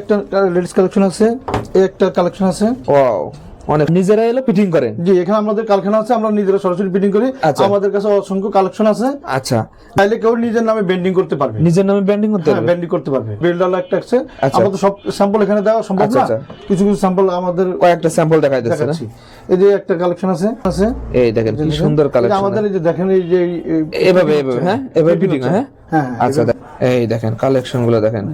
একটা ladies collection আছে, একটা কালেকশন আছে। ওয়াও, অনেক নিজেরা এলো ফিটিং করেন? জি, এখানে আমাদের কারখানা আছে, আমরা নিজেরা সরাসরি ফিটিং করি। আমাদের কাছে অসংখ্য কালেকশন আছে। আচ্ছা, চাইলে কেউ নিজের নামে বেন্ডিং করতে পারবে। নিজের নামে বেন্ডিং করতে পারবে? বেন্ডিং করতে পারবে। বিল্ডার একটা আছে, আমাদের সব স্যাম্পল এখানে দেওয়া সম্ভব না। কিছু কিছু স্যাম্পল আমাদের কয়েকটা স্যাম্পল দেখাই দিচ্ছি না। এই যে একটা কালেকশন আছে, এই দেখেন কি সুন্দর কালেকশন। আমাদের এই যে দেখেন, এই যে এভাবে হ্যাঁ, এভাবে ফিটিং। হ্যাঁ, আচ্ছা, এই দেখেন কালেকশন গুলো দেখেন।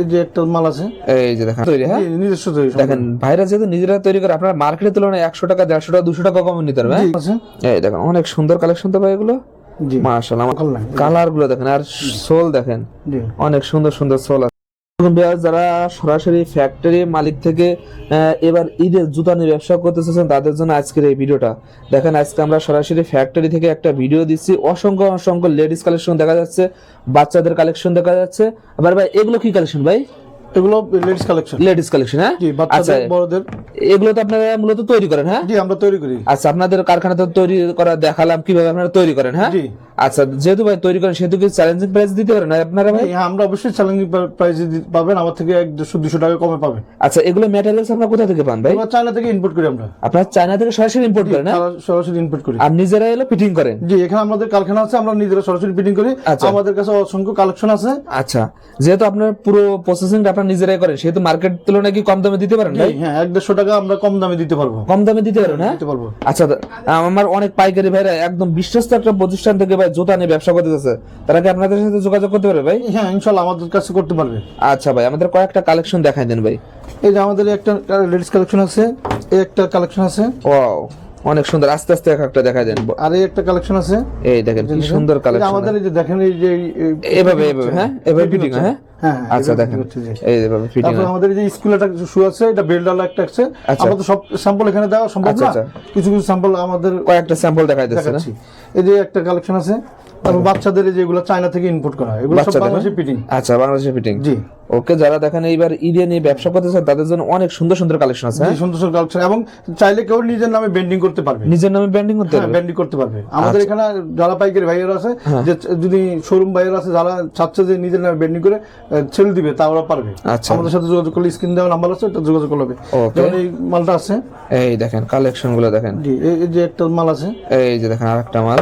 এই যে একটা মাল আছে, এই যে দেখেন তৈরি। হ্যাঁ, নিজস্ব তৈরি। দেখেন ভাইরা যেহেতু নিজেরা তৈরি করে, আপনার মার্কেটের তুলনায় 100 টাকা 150 টাকা 200 টাকা কম নিতে পারবে। এই দেখেন অনেক সুন্দর কালেকশন তো ভাই এগুলো। মাশাআল্লাহ, কালার গুলো দেখেন আর সোল দেখেন, অনেক সুন্দর সুন্দর সোল আছে। যারা সরাসরি ফ্যাক্টরি মালিক থেকে এবার ঈদের জুতা নিয়ে ব্যবসা করতে চাচ্ছেন, তাদের জন্য আজকের এই ভিডিওটা দেখেন। আজকে আমরা সরাসরি ফ্যাক্টরি থেকে একটা ভিডিও দিচ্ছি। অসংখ্য অসংখ্য লেডিস কালেকশন দেখা যাচ্ছে, বাচ্চাদের কালেকশন দেখা যাচ্ছে। আবার ভাই এগুলো কি কালেকশন ভাই? এগুলো লেডিস কালেকশন। লেডিস কালেকশন, হ্যাঁ। জি, বাচ্চাদের বড়দের। এগুলো তো আপনারা মূলত তৈরি করেন? হ্যাঁ জি, আমরা তৈরি করি। আচ্ছা, আপনাদের কারখানাতে তৈরি করা দেখালাম কিভাবে আপনারা তৈরি করেন। হ্যাঁ, জি। আচ্ছা, যেহেতু ভাই তৈরি করেন সেহেতু কি চ্যালেঞ্জিং প্রাইস দিতে পারেন আপনারা ভাই? হ্যাঁ, আমরা অবশ্যই চ্যালেঞ্জিং প্রাইসে পাবেন। আমার থেকে 150-200 টাকা কমে পাবেন। আচ্ছা, এগুলো ম্যাটেরিয়ালস আপনারা কোথা থেকে পান ভাই? আমরা চায়না থেকে ইম্পোর্ট করি। আমরা আপনারা চায়না থেকে সরাসরি ইম্পোর্ট করেন? না, সরাসরি ইম্পোর্ট করি। আর নিজেরা এলো ফিটিং করেন? জি, এখানে আমাদের কারখানা আছে, আমরা নিজেরা সরাসরি ফিটিং করি। আমাদের কাছে অসংখ্য কালেকশন আছে। আচ্ছা, যেহেতু আপনার পুরো প্রসেসিংটা আপনারা নিজেরাই করেন, সেহেতু মার্কেট তুলনায় কি কম দামে দিতে পারেন ভাই? হ্যাঁ, 150 টাকা আমরা কম দামে দিতে পারবো। কম দামে দিতে পারবেন? হ্যাঁ, দিতে পারবো। আচ্ছা, আমার অনেক পাইকারি ভাইরা একদম বিশ্বস্ত একটা প্রতিষ্ঠান থেকে ভাই জুতা নিয়ে ব্যবসা করতে যাচ্ছে, তারা কি আপনাদের সাথে যোগাযোগ করতে পারবে ভাই? হ্যাঁ, ইনশাআল্লাহ আমাদের কাছে করতে পারবে। আচ্ছা ভাই, আমাদের কয়েকটা কালেকশন দেখাই দেন ভাই। এই যে আমাদের একটা লেডিস কালেকশন আছে, এই একটা কালেকশন আছে। ওয়াও, অনেক সুন্দর। আস্তে আস্তে একটা দেখাই দেন। আর এই একটা কালেকশন আছে, এই দেখেন কি সুন্দর কালেকশন। আমাদের এই যে দেখেন, এই যে এভাবে হ্যাঁ, এভাবে ফিটিং। হ্যাঁ, আচ্ছা দেখেন এইভাবে ফিটিং। তারপর আমাদের এই যে স্কুল একটা শু আছে, এটা বেল্ডার একটা আছে। আমাদের সব স্যাম্পল এখানে দেওয়া সম্ভব না। কিছু কিছু স্যাম্পল আমাদের কয়েকটা স্যাম্পল দেখাই দিচ্ছি না। এই যে একটা কালেকশন আছে। তারপর বাচ্চাদের যেগুলো চায়না থেকে ইম্পোর্ট করা, এগুলো সব বাংলাদেশে ফিটিং। আচ্ছা, বাংলাদেশে ফিটিং। জি, ওকে। যারা দেখেন এইবার ঈদে নিয়ে ব্যবসা করতে চান, তাদের জন্য অনেক সুন্দর সুন্দর কালেকশন আছে। সুন্দর সুন্দর কালেকশন, এবং চাইলে কেউ নিজের নামে বেন্ডিং করতে পারবে। নিজের নামে বেন্ডিং করতে পারবে? বেন্ডিং করতে পারবে। আমাদের এখানে যারা পাইকারি ভাইয়েরা আছে, যে যদি শোরুম ভাইয়েরা আছে, যারা চাচ্ছে যে নিজের নামে বেন্ডিং করে ছেড়ে দিবে, তা ওরা পারবে। আমাদের সাথে যোগাযোগ করলে, স্ক্রিন দেওয়া নাম্বার আছে, এটা যোগাযোগ করবে। যেমন এই মালটা আছে, এই দেখেন কালেকশন গুলো দেখেন। জি, এই যে একটা মাল আছে, এই যে দেখেন আরেকটা মাল।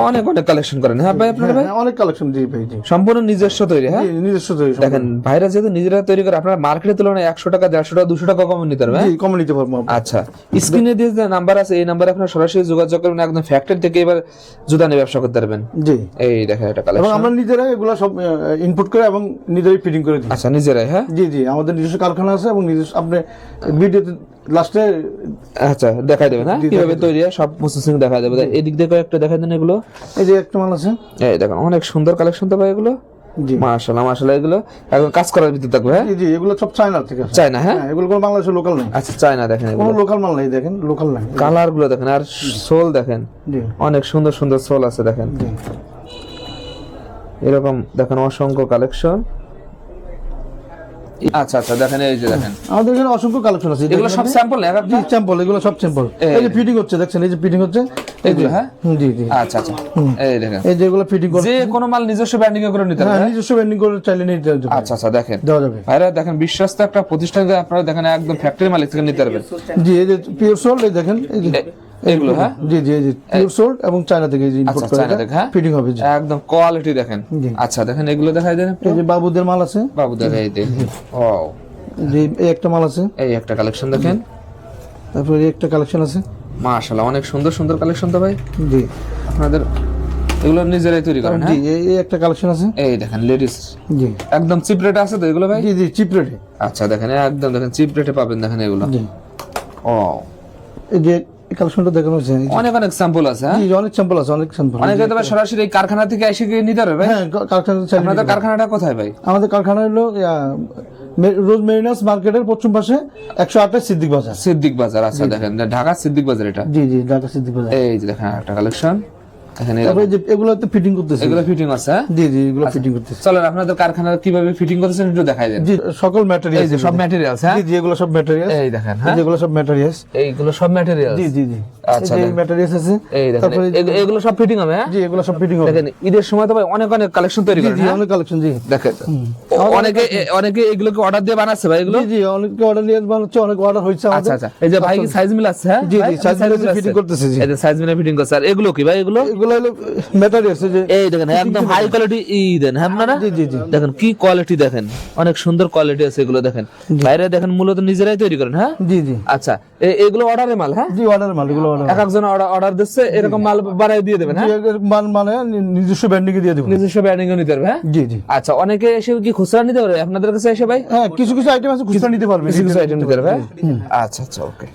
অনেক অনেক কালেকশন করেন? হ্যাঁ ভাই, আপনারা ভাই অনেক কালেকশন। জি ভাই, জি, সম্পূর্ণ নিজস্ব তৈরি? হ্যাঁ, নিজস্ব তৈরি। দেখেন ভাইরা যেহেতু নিজেরা তৈরি করে, আপনারা মার্কেটের তুলনায় 100 টাকা 150 টাকা 200 টাকা কম নিতে পারবে? জি, কম নিতে পারবো। আচ্ছা, স্ক্রিনে যে নাম্বার আছে, এই নাম্বারে আপনারা সরাসরি যোগাযোগ করবেন। একদম ফ্যাক্টরি থেকে এবার জুতা নিয়ে ব্যবসা করতে পারবেন। জি, এই দেখেন এটা কালেকশন। আমরা নিজেরাই এগুলো সব ইনপুট করে এবং নিজেরাই ফিটিং করে দিই। আচ্ছা, নিজেরাই? হ্যাঁ, জি জি, আমাদের নিজস্ব কারখানা আছে, এবং নিজস্ব আপনি ভিডিওতে লাস্টে আচ্ছা দেখাই দেবেন। হ্যাঁ, কিভাবে তৈরি হয় সব প্রসেসিং দেখাই দেবে। এই দিক দিয়ে একটা দেখাই দেন এগুলো। এই যে একটা মাল আছে, এই দেখেন অনেক সুন্দর কালেকশন তো ভাই এগুলো। জি, মাশাআল্লাহ মাশাআল্লাহ, এগুলো একদম কাজ করার ভিতর থাকবে। হ্যাঁ, জি, এগুলো সব চায়না থেকে আসে। চায়না? হ্যাঁ, এগুলো কোনো বাংলাদেশের লোকাল নাই। আচ্ছা, চায়না দেখেন, কোনো লোকাল মাল নাই। দেখেন, লোকাল নাই। কালার গুলো দেখেন আর সোল দেখেন। জি, অনেক সুন্দর সুন্দর সোল আছে দেখেন। জি, এরকম দেখেন অসংখ্য কালেকশন। আচ্ছা আচ্ছা, দেখেন এই যে দেখেন আমাদের এখানে অসংখ্য কালেকশন আছে। এগুলো সব স্যাম্পল না? জি, স্যাম্পল। এগুলো সব স্যাম্পল। এই যে ফিটিং হচ্ছে, দেখছেন? এই যে ফিটিং হচ্ছে এগুলো। হ্যাঁ, জি জি, আচ্ছা আচ্ছা, এই দেখেন এই যেগুলো ফিটিং করে, যে কোনো মাল নিজস্ব ব্র্যান্ডিং করে নিতে পারবেন? হ্যাঁ, নিজস্ব ব্র্যান্ডিং করে চাইলে নিতে পারবেন। আচ্ছা আচ্ছা, দেখেন দেওয়া যাবে। ভাইরা দেখেন বিশ্বস্ত একটা প্রতিষ্ঠান, আপনারা দেখেন একদম ফ্যাক্টরি মালিক থেকে নিতে পারবেন। জি, এই যে পিওর সোল্ড, এই দেখেন, এই যে এগুলো। হ্যাঁ, জি জি, এই যে পিওর সোল্ড, এবং চায়না থেকে ইম্পোর্ট করে চায়না থেকে। হ্যাঁ, ফিটিং হবে। জি, একদম কোয়ালিটি দেখেন। আচ্ছা, দেখেন এগুলো দেখাই দেন। এই যে বাবুদের মাল আছে, বাবু দেখাই দেন। ওয়াও, যে এই একটা মাল আছে, এই একটা কালেকশন দেখেন। তারপরে এই একটা কালেকশন আছে। মাশাআল্লাহ, অনেক সুন্দর সুন্দর কালেকশন তো ভাই। জি, আপনাদের এগুলো নিজেরাই তৈরি করেন? জি, হ্যাঁ, এই একটা কালেকশন আছে। এই দেখেন লেডিস। জি, একদম চিপ রেটে আছে তো এগুলো ভাই? জি জি, চিপ রেটে। আচ্ছা, দেখেন একদম দেখেন চিপ রেটে পাবেন দেখেন এগুলো। জি, ও, এই যে কালেকশনটা দেখানো হচ্ছে, অনেক অনেক স্যাম্পল আছে। হ্যাঁ, জি, অনেক স্যাম্পল আছে, অনেক স্যাম্পল। অনেকে তো সরাসরি এই কারখানা থেকে এসে গিয়ে নিতে পারবে ভাই? হ্যাঁ, কারখানা চাইলে। আপনাদের কারখানাটা কোথায় ভাই? আমাদের কারখানা হলো রোজ মেরিনাস মার্কেটের পশ্চিম পাশে 128 সিদ্দিক বাজার। সিদ্দিক বাজার। আচ্ছা, দেখেন ঢাকা সিদ্দিক বাজার এটা। জি জি, ঢাকা সিদ্দিক বাজার। এই যে দেখেন একটা কালেকশন। এখানে তারপরে যে এগুলোতে ফিটিং করতেছে, এগুলো ফিটিং আছে, হ্যাঁ? জি জি, এগুলো ফিটিং করতেছে। চলেন আপনাদের কারখানার কিভাবে ফিটিং করতেছেন একটু দেখাই দেন। জি, সকল ম্যাটেরিয়াল, এই যে সব ম্যাটেরিয়ালস, হ্যাঁ, জি জি, এগুলো সব ম্যাটেরিয়াল, এই দেখেন, হ্যাঁ, এগুলো সব ম্যাটেরিয়ালস, এইগুলো সব ম্যাটেরিয়ালস, জি জি জি। আচ্ছা, এই ম্যাটেরিয়ালস আছে, এই দেখেন, তারপরে এগুলো সব ফিটিং হবে, হ্যাঁ, জি, এগুলো সব ফিটিং হবে। দেখেন ঈদের সময় তো ভাই অনেক অনেক কালেকশন তৈরি জি করেন, জি, হ্যাঁ? অনেক কালেকশন, জি দেখেন অনেকে এগুলোকে অর্ডার দিয়ে বানাচ্ছে ভাই এগুলো। জি জি, অনেকে অর্ডার নিয়ে বানাচ্ছে, অনেক অর্ডার হচ্ছে আচ্ছা আমাদের। আচ্ছা, এই যে ভাই কি সাইজ মিল আছে, হ্যাঁ? জি ভাই, জি, সাইজ size মিলে মিল ফিটিং আছে? করতেছে, জি। এই যে সাইজ মিলে ফিটিং করছে। আর এগুলো কি ভাই এগুলো? এগুলো হলো ম্যাটেরিয়ালস, যে এই দেখেন একদম হাই কোয়ালিটি দেন, হ্যাঁ আপনারা? জি জি জি, দেখেন কি কোয়ালিটি, দেখেন অনেক সুন্দর কোয়ালিটি আছে এগুলো। দেখেন বাইরে দেখেন মূলত নিজেরাই তৈরি করেন, হ্যাঁ? জি জি আচ্ছা, এগুলো অর্ডারের মাল, হ্যাঁ? জি, অর্ডার মাল, এগুলো অর্ডার, এক একজন অর্ডার দিচ্ছে, এরকম মাল বানাই দিয়ে দেবেন, হ্যাঁ? মানে নিজস্ব ব্র্যান্ডিং এ দিয়ে দেবো। নিজস্ব ব্র্যান্ডিং নিতে পারবে, হ্যাঁ? জি জি। আচ্ছা, অনেকে এসে কি খুচরা নিতে পারবে আপনাদের কাছে এসে ভাই? হ্যাঁ, কিছু কিছু আইটেম আছে খুচরা নিতে পারবে, কিছু কিছু আইটেম নিতে পারবে, হ্যাঁ? আচ্ছা আচ্ছা, ওকে।